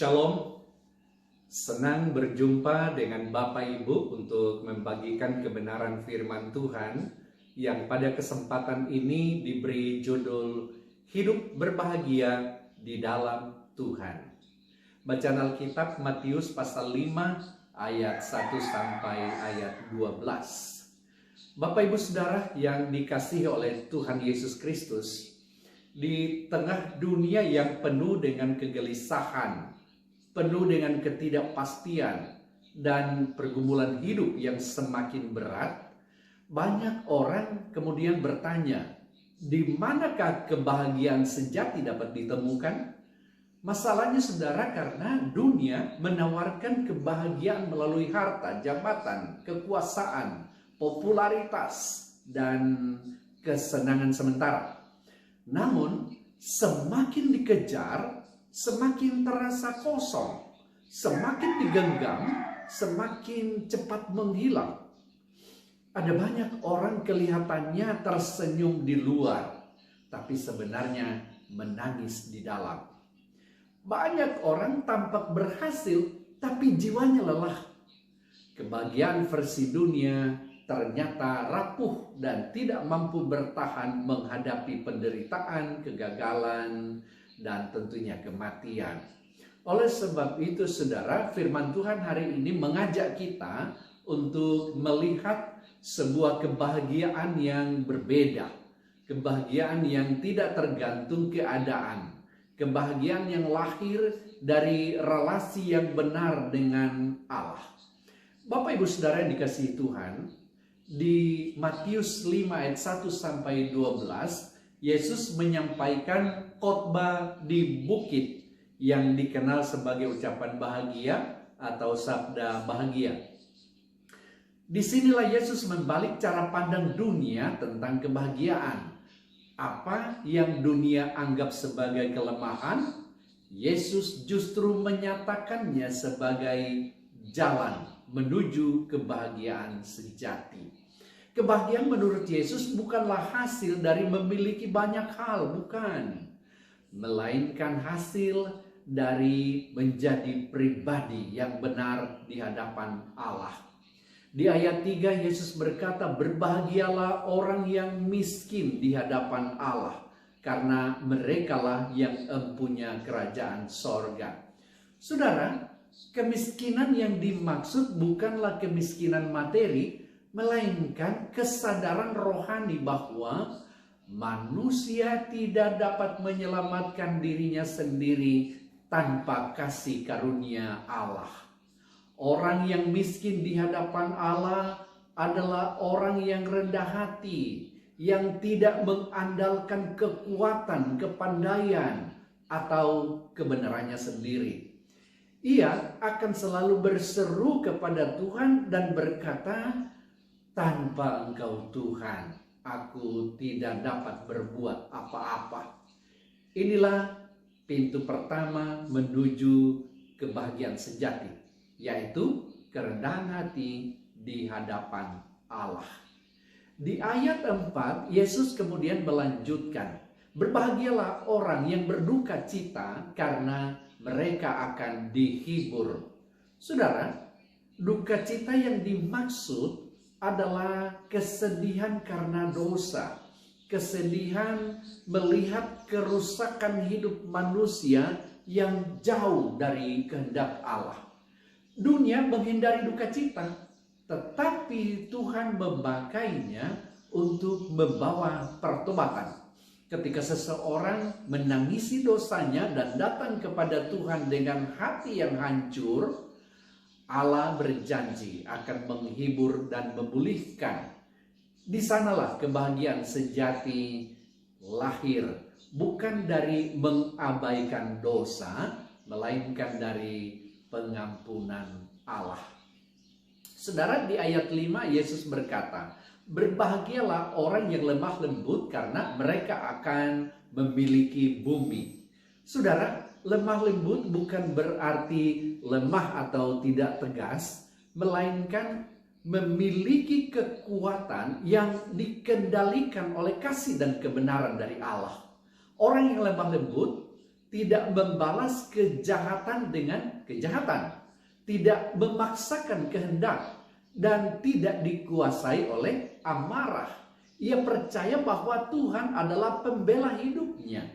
Shalom, senang berjumpa dengan Bapak Ibu untuk membagikan kebenaran firman Tuhan yang pada kesempatan ini diberi judul Hidup Berbahagia di Dalam Tuhan. Bacaan Alkitab Matius pasal 5 ayat 1 sampai ayat 12. Bapak Ibu Saudara yang dikasihi oleh Tuhan Yesus Kristus, di tengah dunia yang penuh dengan kegelisahan, penuh dengan ketidakpastian dan pergumulan hidup yang semakin berat, banyak orang kemudian bertanya, di manakah kebahagiaan sejati dapat ditemukan? Masalahnya saudara, karena dunia menawarkan kebahagiaan melalui harta, jabatan, kekuasaan, popularitas, dan kesenangan sementara. Namun, semakin dikejar, semakin terasa kosong, semakin digenggam, semakin cepat menghilang. Ada banyak orang kelihatannya tersenyum di luar, tapi sebenarnya menangis di dalam. Banyak orang tampak berhasil, tapi jiwanya lelah. Kebahagiaan versi dunia ternyata rapuh dan tidak mampu bertahan menghadapi penderitaan, kegagalan, dan tentunya kematian. Oleh sebab itu saudara, firman Tuhan hari ini mengajak kita untuk melihat sebuah kebahagiaan yang berbeda. Kebahagiaan yang tidak tergantung keadaan. Kebahagiaan yang lahir dari relasi yang benar dengan Allah. Bapak Ibu Saudara yang dikasihi Tuhan, di Matius 5 ayat 1 sampai 12, Yesus menyampaikan khotbah di bukit yang dikenal sebagai ucapan bahagia atau sabda bahagia. Disinilah Yesus membalik cara pandang dunia tentang kebahagiaan. Apa yang dunia anggap sebagai kelemahan, Yesus justru menyatakannya sebagai jalan menuju kebahagiaan sejati. Kebahagiaan menurut Yesus bukanlah hasil dari memiliki banyak hal, bukan. Melainkan hasil dari menjadi pribadi yang benar di hadapan Allah. Di ayat 3 Yesus berkata, berbahagialah orang yang miskin di hadapan Allah, karena merekalah yang empunya kerajaan sorga. Saudara, kemiskinan yang dimaksud bukanlah kemiskinan materi, melainkan kesadaran rohani bahwa manusia tidak dapat menyelamatkan dirinya sendiri tanpa kasih karunia Allah. Orang yang miskin di hadapan Allah adalah orang yang rendah hati, yang tidak mengandalkan kekuatan, kepandaian, atau kebenarannya sendiri. Ia akan selalu berseru kepada Tuhan dan berkata, tanpa Engkau Tuhan, aku tidak dapat berbuat apa-apa. Inilah pintu pertama menuju kebahagiaan sejati, yaitu kerendahan hati di hadapan Allah. Di ayat 4, Yesus kemudian melanjutkan, berbahagialah orang yang berduka cita karena mereka akan dihibur. Saudara, duka cita yang dimaksud adalah kesedihan karena dosa, kesedihan melihat kerusakan hidup manusia yang jauh dari kehendak Allah. Dunia menghindari duka cita, tetapi Tuhan memakainya untuk membawa pertobatan. Ketika seseorang menangisi dosanya dan datang kepada Tuhan dengan hati yang hancur, Allah berjanji akan menghibur dan memulihkan. Di sanalah kebahagiaan sejati lahir, bukan dari mengabaikan dosa, melainkan dari pengampunan Allah. Saudara, di ayat 5 Yesus berkata, berbahagialah orang yang lemah lembut karena mereka akan memiliki bumi. Saudara, lemah lembut bukan berarti lemah atau tidak tegas, melainkan memiliki kekuatan yang dikendalikan oleh kasih dan kebenaran dari Allah. Orang yang lemah lembut tidak membalas kejahatan dengan kejahatan, tidak memaksakan kehendak, dan tidak dikuasai oleh amarah. Ia percaya bahwa Tuhan adalah pembela hidupnya.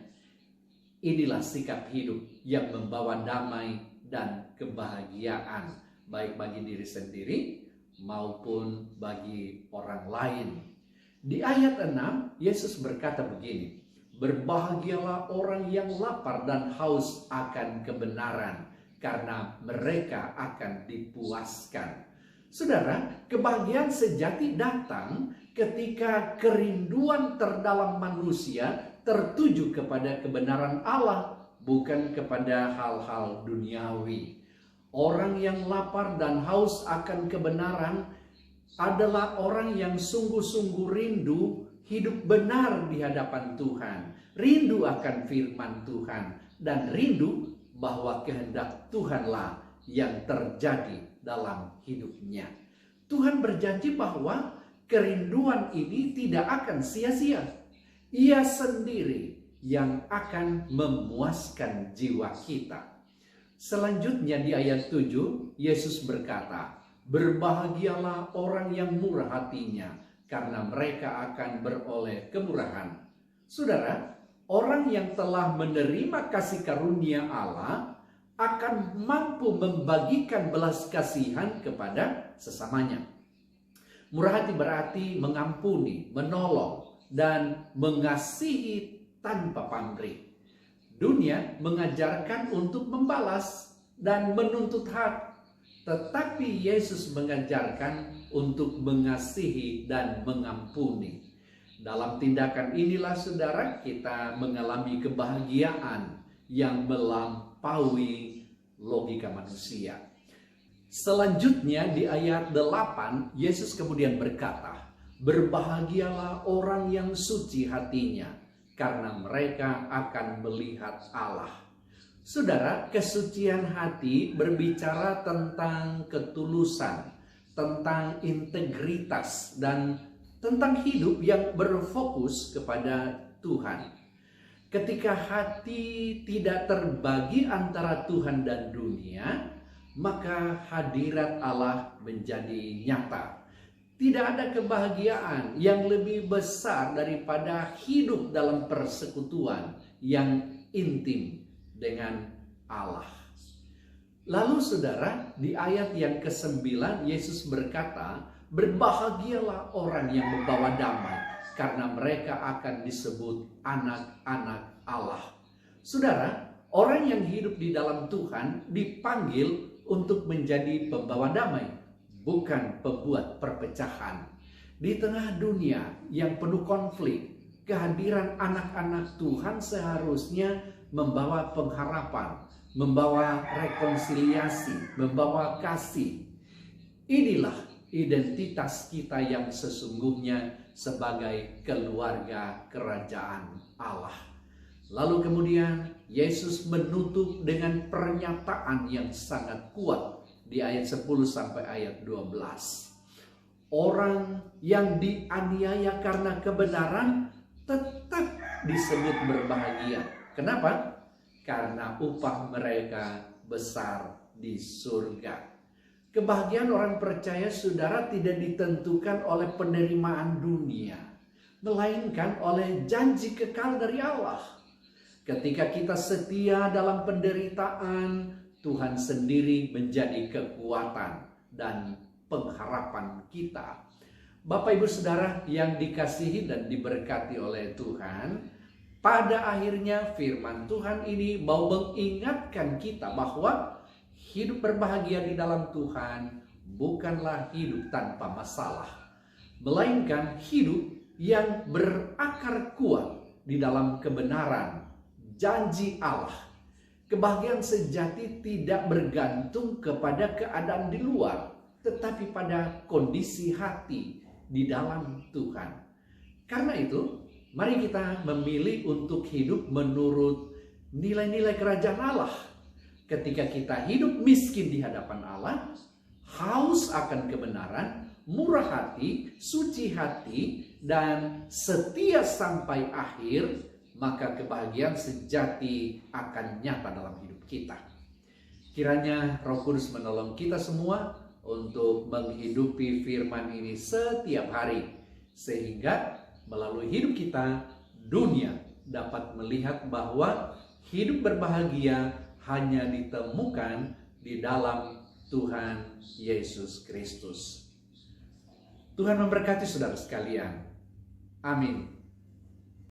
Inilah sikap hidup yang membawa damai dan kebahagiaan, baik bagi diri sendiri maupun bagi orang lain. Di ayat 6, Yesus berkata begini, "Berbahagialah orang yang lapar dan haus akan kebenaran, karena mereka akan dipuaskan." Saudara, kebahagiaan sejati datang ketika kerinduan terdalam manusia tertuju kepada kebenaran Allah, bukan kepada hal-hal duniawi. Orang yang lapar dan haus akan kebenaran adalah orang yang sungguh-sungguh rindu hidup benar di hadapan Tuhan, rindu akan firman Tuhan, dan rindu bahwa kehendak Tuhanlah yang terjadi dalam hidupnya. Tuhan berjanji bahwa kerinduan ini tidak akan sia-sia. Ia sendiri yang akan memuaskan jiwa kita. Selanjutnya di ayat 7, Yesus berkata, "Berbahagialah orang yang murah hatinya, karena mereka akan beroleh kemurahan." Saudara, orang yang telah menerima kasih karunia Allah akan mampu membagikan belas kasihan kepada sesamanya. Murah hati berarti mengampuni, menolong, dan mengasihi tanpa pamrih. Dunia mengajarkan untuk membalas dan menuntut hak, tetapi Yesus mengajarkan untuk mengasihi dan mengampuni. Dalam tindakan inilah saudara, kita mengalami kebahagiaan yang melampaui logika manusia. Selanjutnya di ayat 8, Yesus kemudian berkata, "Berbahagialah orang yang suci hatinya, karena mereka akan melihat Allah." Saudara, kesucian hati berbicara tentang ketulusan, tentang integritas, dan tentang hidup yang berfokus kepada Tuhan. Ketika hati tidak terbagi antara Tuhan dan dunia, maka hadirat Allah menjadi nyata. Tidak ada kebahagiaan yang lebih besar daripada hidup dalam persekutuan yang intim dengan Allah. Lalu saudara, di ayat yang ke-9 Yesus berkata, "Berbahagialah orang yang membawa damai, karena mereka akan disebut anak-anak Allah." Saudara, orang yang hidup di dalam Tuhan dipanggil untuk menjadi pembawa damai, bukan pembuat perpecahan. Di tengah dunia yang penuh konflik, kehadiran anak-anak Tuhan seharusnya membawa pengharapan, membawa rekonsiliasi, membawa kasih. Inilah identitas kita yang sesungguhnya sebagai keluarga kerajaan Allah. Lalu kemudian Yesus menutup dengan pernyataan yang sangat kuat di ayat 10 sampai ayat 12. Orang yang dianiaya karena kebenaran tetap disebut berbahagia. Kenapa? Karena upah mereka besar di surga. Kebahagiaan orang percaya, saudara, tidak ditentukan oleh penerimaan dunia, melainkan oleh janji kekal dari Allah. Ketika kita setia dalam penderitaan, Tuhan sendiri menjadi kekuatan dan pengharapan kita. Bapak Ibu Saudara yang dikasihi dan diberkati oleh Tuhan, pada akhirnya firman Tuhan ini mau mengingatkan kita bahwa hidup berbahagia di dalam Tuhan bukanlah hidup tanpa masalah, melainkan hidup yang berakar kuat di dalam kebenaran janji Allah. Kebahagiaan sejati tidak bergantung kepada keadaan di luar, tetapi pada kondisi hati di dalam Tuhan. Karena itu, mari kita memilih untuk hidup menurut nilai-nilai kerajaan Allah. Ketika kita hidup miskin di hadapan Allah, haus akan kebenaran, murah hati, suci hati, dan setia sampai akhir, maka kebahagiaan sejati akan nyata dalam hidup kita. Kiranya Roh Kudus menolong kita semua untuk menghidupi firman ini setiap hari, sehingga melalui hidup kita, dunia dapat melihat bahwa hidup berbahagia hanya ditemukan di dalam Tuhan Yesus Kristus. Tuhan memberkati saudara sekalian. Amin.